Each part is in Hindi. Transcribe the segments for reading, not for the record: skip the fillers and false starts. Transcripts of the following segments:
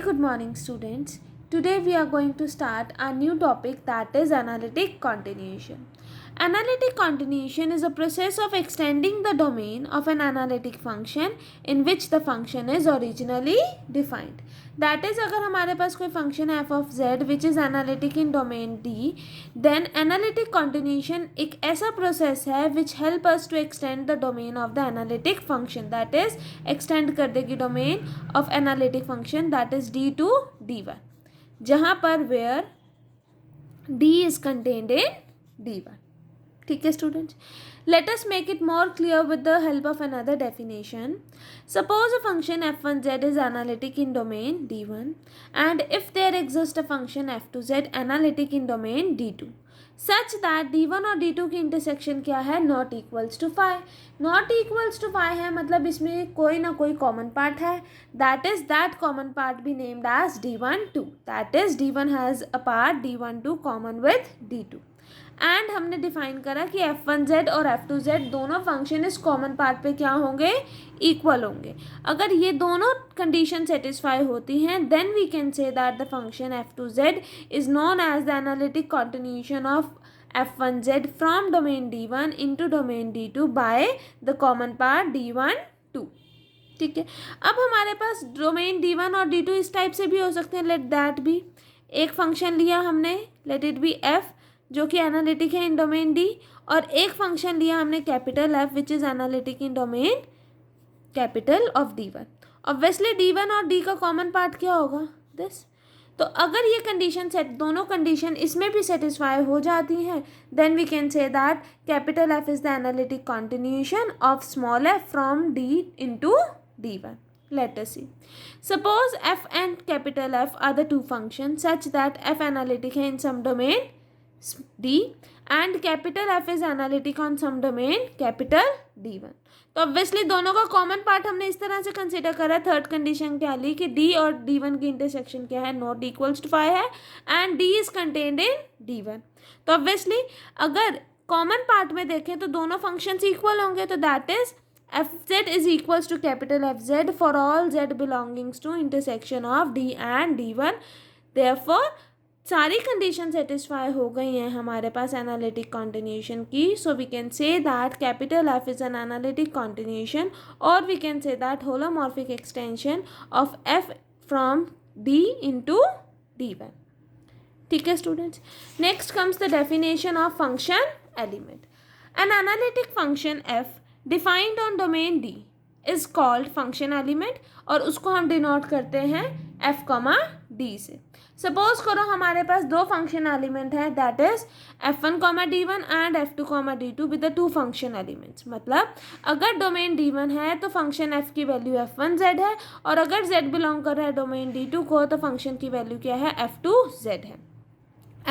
good morning, students. Today we are going to start a new topic, that is analytic continuation. Analytic continuation is a process of extending the domain of an analytic function in which the function is originally defined. That is, अगर हमारे पास कोई function f of z which is analytic in domain D, then analytic continuation एक ऐसा process है which help us to extend the domain of the analytic function, that is extend कर देगी domain of analytic function, that is D to D1, जहाँ पर where D is contained in D1. ठीक है students, let us make it more clear with the help of another definition. Suppose a function f1z is analytic in domain D1 and if there exists a function f2z analytic in domain D2 such that D1 और D2 की इंटरसेक्शन क्या है, not equals to five. Not equals to five है मतलब इसमें कोई ना कोई कॉमन पार्ट है, that is that common part be named as D1 2. That is D1 has a part D1 2 कॉमन विद D2 एंड हमने डिफाइन करा कि f1z और f2z दोनों फंक्शन इस कॉमन पार्ट पे क्या होंगे, इक्वल होंगे. अगर ये दोनों कंडीशन सेटिस्फाई होती हैं then we can say that the function f2z is known as the analytic continuation of f1z from domain D1 into domain D2 by the common part D1 2. ठीक है, अब हमारे पास डोमेन D1 और D2 इस टाइप से भी हो सकते हैं. लेट दैट बी, एक फंक्शन लिया हमने, लेट इट बी f जो कि एनालिटिक है इन डोमेन डी, और एक फंक्शन लिया हमने capital F which is analytic in domain capital of D1. Obviously D1 और D का कॉमन पार्ट क्या होगा, दिस. तो अगर ये कंडीशन सेट, दोनों कंडीशन इसमें भी सेटिस्फाई हो जाती हैं then we can say that capital F is the analytic continuation of small F from D into D1. Let us see. Suppose f and capital F are the two functions such that f analytic है in some domain D and capital F is analytic on some domain capital D1. तो ऑब्वियसली दोनों का कॉमन पार्ट हमने इस तरह से कंसिडर करा. थर्ड कंडीशन क्या ली कि D और D1 की इंटरसेक्शन क्या है, नॉट इक्वल्स टू फाइव है and D is contained in D1. तो ऑब्वियसली अगर कॉमन पार्ट में देखें तो दोनों फंक्शंस इक्वल होंगे, तो that is fz is equals to capital Fz for all z belongings to intersection of D and D1. Therefore सारी कंडीशन सेटिस्फाई हो गई हैं हमारे पास एनालिटिक कॉन्टिन्यूशन की. So we can say that capital F is an analytic continuation और we can say that holomorphic extension of F from D into D1. ठीक है students, next comes the definition of function element. An analytic function F defined on domain D is called function element और उसको हम डिनोट करते हैं एफ कॉमा डी से. सपोज करो हमारे पास दो फंक्शन एलिमेंट है, that is f1 comma D1 and f2 comma D2 with the two function elements. मतलब अगर डोमेन D1 है तो फंक्शन f की वैल्यू f1z है और अगर z बिलोंग कर रहा है डोमेन D2 को तो फंक्शन की वैल्यू क्या है, f2z है.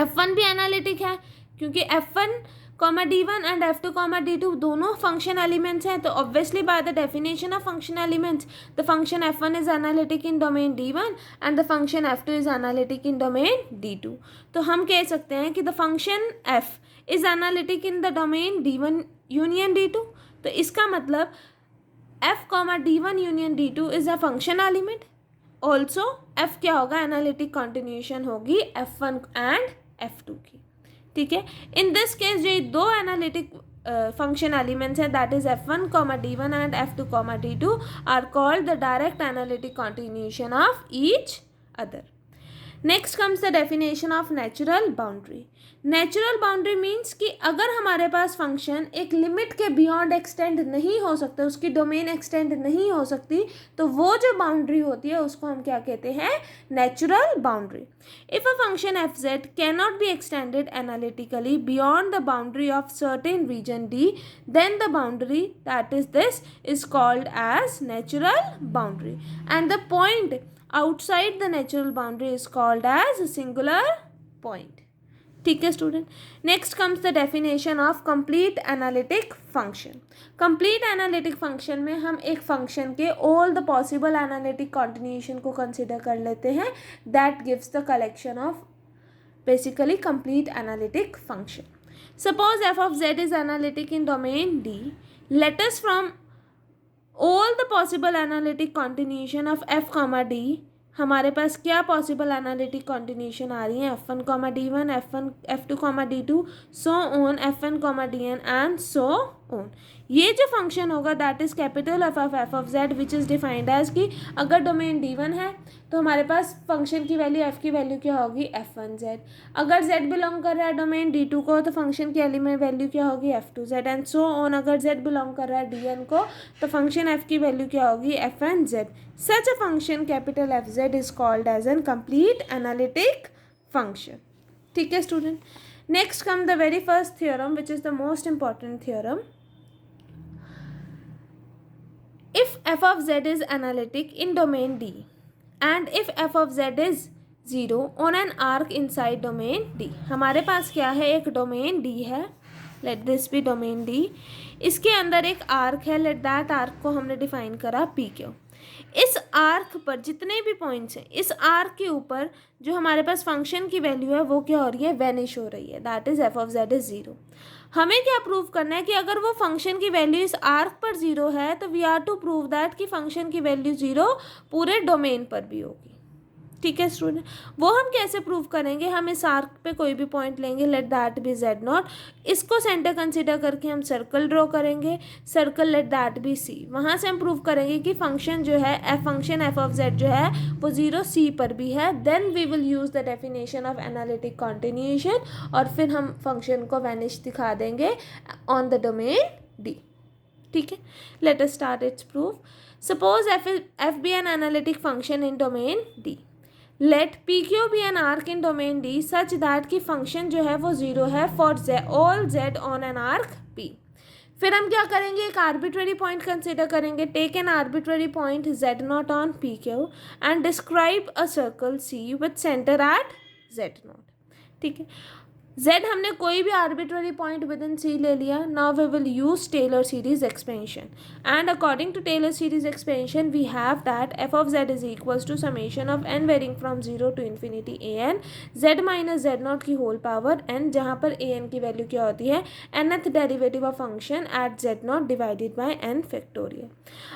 f1 भी एनालिटिक है क्योंकि f1 comma D1 and f2 comma D2 दोनों फंक्शन एलिमेंट्स हैं. तो obviously bye the definition of function elements the function f1 is analytic in domain D1 and the function f2 is analytic in domain D2. तो हम कह सकते हैं कि the function f is analytic in the domain D1 union D2. तो इसका मतलब f comma D1 union D2 is a function element. Also f क्या होगा, एनालिटिक कॉन्टिन्यूशन होगी f1 एंड f2 की. ठीक है, इन दिस केस जो दो एनालिटिक फंक्शन एलिमेंट्स हैं that is f1 comma D1 and f2 comma D2 are called the direct analytic continuation of each other. Next comes the definition of natural boundary. Natural boundary means कि अगर हमारे पास फंक्शन एक लिमिट के बियॉन्ड एक्सटेंड नहीं हो सकता, उसकी डोमेन एक्सटेंड नहीं हो सकती, तो वो जो बाउंड्री होती है उसको हम क्या कहते हैं, natural boundary. If a function fz cannot be extended analytically beyond the boundary of certain region D, then the boundary, that is this, is called as natural boundary and the point outside the natural boundary is called as a singular point. ठीक है student, next comes the definition of complete analytic function. Complete analytic function में हम एक फंक्शन के all the possible analytic continuation को कंसिडर कर लेते हैं, that gives the collection of basically complete analytic function. Suppose F of Z is analytic in domain D. Let us from all the possible analytic continuation of f comma d हमारे पास क्या पॉसिबल एनालिटिक कॉन्टिन्यूशन आ रही है, F1 comma D1, F2 comma D2, so on, F1 comma DN and so on. ये जो फंक्शन होगा that is capital F of Z which is defined as कि अगर डोमेन D1 है तो हमारे पास फंक्शन की वैल्यू f की वैल्यू क्या होगी, F1z। अगर z बिलोंग कर रहा है डोमेन D2 को तो फंक्शन की एलिमेंट वैल्यू क्या होगी, F2z एंड सो ऑन। अगर z बिलोंग कर रहा है Dn को तो फंक्शन f की वैल्यू क्या होगी, Fnz। Such a function capital Fz is called as an complete analytic function. ठीक है student. Next come the very first theorem which is the most important theorem. If f of z is analytic in domain D and if f of z is 0 on an arc inside domain D। हमारे पास क्या है, एक डोमेन D है, let this be domain D, इसके अंदर एक आर्क है, लेट दैट आर्क को हमने डिफाइन करा PQ। इस आर्क पर जितने भी पॉइंट्स हैं, इस आर्क के ऊपर जो हमारे पास फंक्शन की वैल्यू है वो क्या हो रही है, वैनिश हो रही है, that is f of z is 0। हमें क्या प्रूव करना है कि अगर वो फंक्शन की वैल्यू इस आर्क पर 0 है तो we are to prove that कि फंक्शन की वैल्यू 0 पूरे डोमेन पर भी होगी। ठीक है स्टूडेंट, वो हम कैसे प्रूव करेंगे, हम इस आर्क पे कोई भी पॉइंट लेंगे, लेट दैट बी z0, इसको सेंटर कंसिडर करके हम सर्कल ड्रॉ करेंगे, circle let that be c। वहाँ से हम प्रूव करेंगे कि फंक्शन जो है फंक्शन f ऑफ z जो है वो 0 c पर भी है। Then we will use the definition of analytic continuation और फिर हम फंक्शन को वैनिश दिखा देंगे ऑन द डोमेन d। ठीक है, let us start its proof. Suppose f be an analytic function in domain d, let PQ be an arc in domain D such that कि फंक्शन जो है वो 0 है for all z on an arc P। फिर हम क्या करेंगे, एक आर्बिट्ररी पॉइंट कंसिडर करेंगे, take an arbitrary point z0 on PQ and describe a circle C with centre at z0। ठीक है, z हमने कोई भी arbitrary point within C ले लिया। Now we will use Taylor series expansion and according to Taylor series expansion we have that f of z is equals to summation of n varying from 0 to infinity an z minus z0 की होल पावर n, जहाँ पर an की वैल्यू क्या होती है, nth derivative of function at z0 divided by n factorial.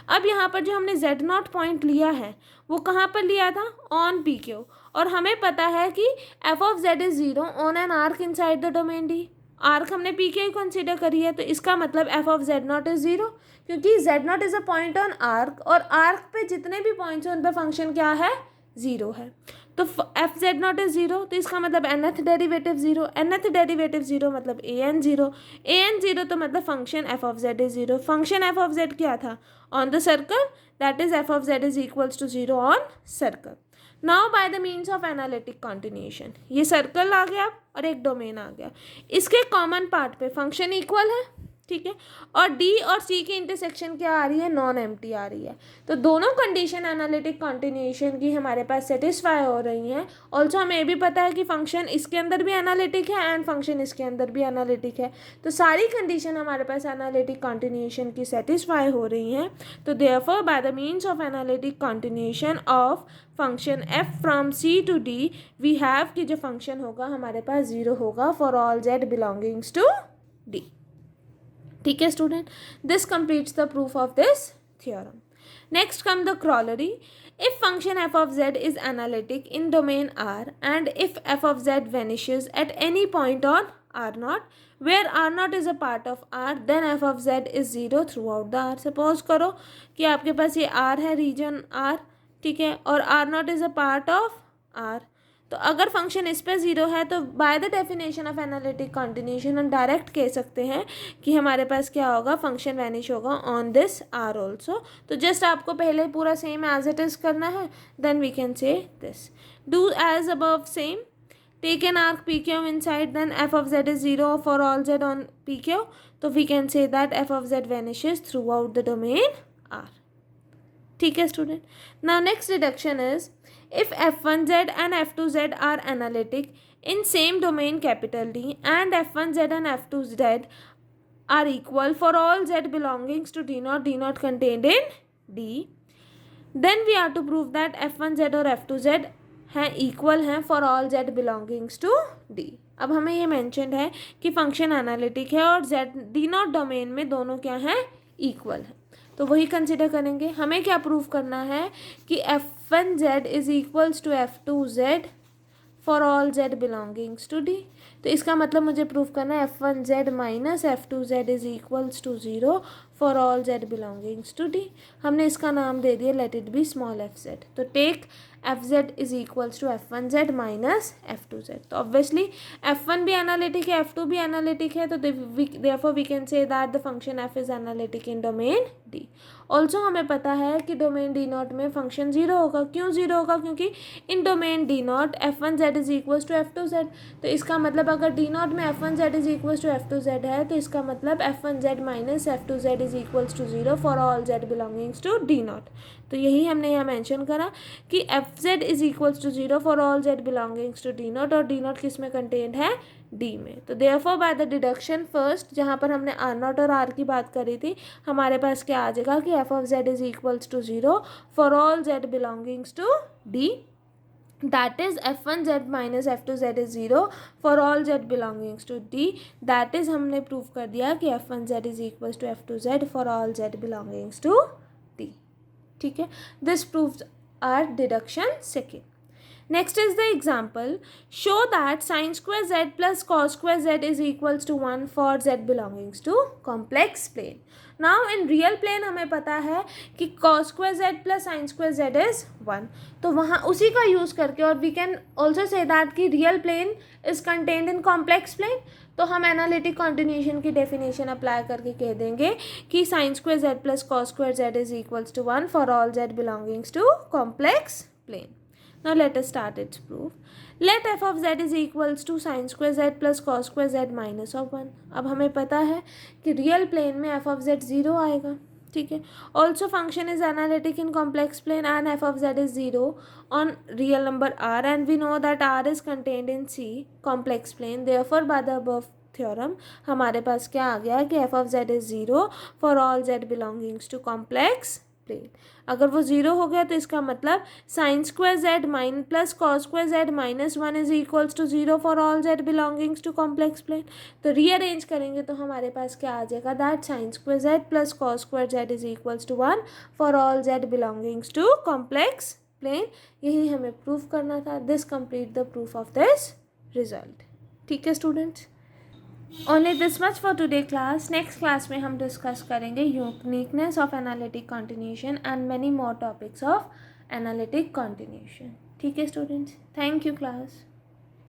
अब यहाँ पर जो हमने z0 पॉइंट लिया है वो कहाँ पर लिया था, ऑन PQ, और हमें पता है कि f of z is 0 on an arc inside the domain D। Arc हमने PQ कंसिडर करी है तो इसका मतलब f ऑफ z0 इज 0, क्योंकि z0 is a point on arc और आर्क पे जितने भी पॉइंट्स हैं उन पर फंक्शन क्या है, 0 है। तो f z0 इज 0 तो इसका मतलब nth डेरिवेटिव 0, nth डेरिवेटिव 0 मतलब an 0, an 0 तो मतलब function f of z is 0। Function f of z क्या था, on the circle, that is f of z is equals to 0 on circle. Now by the means of analytic continuation, ये सर्कल आ गया और एक डोमेन आ गया, इसके कॉमन पार्ट पे फंक्शन इक्वल है। ठीक है, और D और C की इंटरसेक्शन क्या आ रही है, नॉन एम्प्टी आ रही है। तो दोनों कंडीशन एनालिटिक कॉन्टिन्यूएशन की हमारे पास सेटिस्फाई हो रही हैं। ऑल्सो हमें ये भी पता है कि फंक्शन इसके अंदर भी एनालिटिक है एंड फंक्शन इसके अंदर भी एनालिटिक है। तो सारी कंडीशन हमारे पास एनालिटिक कॉन्टिन्यूएशन की सेटिस्फाई हो रही हैं। तो therefore by the means of analytic continuation of function f from C to D we have कि जो फंक्शन होगा हमारे पास 0 होगा for all z belongings to D। ठीक है student, this completes the proof of this theorem. Next come the corollary. If function f of z is analytic in domain R and if f of z vanishes at any point on R0 where R0 is a part of R then f of z is 0 throughout the R। Suppose करो कि आपके पास ये R है, रीजन R, ठीक है, और R0 is a part of R। तो अगर फंक्शन इस पर 0 है तो by the definition of analytic continuation हम डायरेक्ट कह सकते हैं कि हमारे पास क्या होगा, फंक्शन वैनिश होगा ऑन दिस R ऑल्सो। तो जस्ट आपको पहले पूरा सेम एज इट इज़ करना है, then we can say this, do as above same, take an arc PQ inside, then f of z is 0 for all z on PQ। तो we can say that f of z vanishes throughout the domain R। ठीक है student, now next deduction is if f1z and f2z are analytic in same domain capital D and f1z and f2z are equal for all z belongings to D0 contained in D, then we are to prove that f1z और f2z हैं इक्वल हैं for all z belongings to D। अब हमें ये मैंशनड है कि फंक्शन एनालिटिक है और z D0 डोमेन में दोनों क्या हैं, इक्वल हैं। तो वही कंसिडर करेंगे। हमें क्या प्रूव करना है कि f F1z is equals to F2z for all z belongings to d. तो इसका मतलब मुझे प्रूव करना है F1z minus F2z is equals to 0 for all z belongings to d. हमने इसका नाम दे दिया let it be small fz। तो take Fz is equals to F1z minus F2z। तो ऑब्वियसली F1 भी एनालिटिक है, F2 भी एनालिटिक है, तो therefore we can say that the function f is analytic in domain D. Also हमें पता है कि डोमेन डी नॉट में फंक्शन 0 होगा। क्यों 0 होगा? क्योंकि in domain D not F1z is equals to F2z। तो इसका मतलब अगर डी नॉट में F1z is equals to F2z है तो इसका मतलब F1z minus F2z is equals to 0 for all z belongings to d naught. तो यही हमने यहाँ मेंशन करा कि Fz is equals to 0 for all z belongings to d naught, और डी नॉट किस में कंटेंट है? डी में। तो therefore by the deduction first, जहाँ पर हमने आर नॉट और आर की बात करी थी, हमारे पास क्या आ जाएगा कि f(z) is equals to 0 for all z belongings to d, that is F1z minus F2z is 0 for all z belongings to d, that is हमने प्रूव कर दिया कि F1z is equals to F2z for all z belongings to d। ठीक है, this proves our deduction second. Next is the example. Show that sin square z plus cos square z is equals to 1 for z belongings to complex plane. Now in real plane हमें पता है कि cos square z plus sin square z is 1. तो वहाँ उसी का यूज़ करके, और we can also say that कि real plane is contained in complex plane, तो हम एनालिटिक कॉन्टिन्यूशन की डेफिनेशन अप्लाई करके कह देंगे कि sine square z plus cos square z is equals to 1 for all z belongings to complex plane. Now let us start its proof. Let f of z is equals to sin square z plus cos square z minus of 1. अब हमें पता है कि रियल प्लेन में f of z 0 आएगा। ठीक है, also function is analytic in complex plane and f of z is 0 on real number r, and we know that r is contained in C complex plane. Therefore by the above theorem हमारे पास क्या आ गया कि f of z is 0 for all z belongings to complex plane. अगर वो 0 हो गया तो इसका मतलब sine square z minus plus cos square z minus 1 is equals to 0 for all z belongings to complex plane. तो रीअरेंज करेंगे तो हमारे पास क्या आ जाएगा, that sine square z plus cos square z is equals to 1 for all z belongings to complex plane. यही हमें प्रूफ करना था। This complete the proof of this result. ठीक है students, only this much for today class. Next class में हम डिस्कस करेंगे uniqueness of analytic continuation and many more topics of analytic continuation. ठीक है स्टूडेंट्स, थैंक यू क्लास।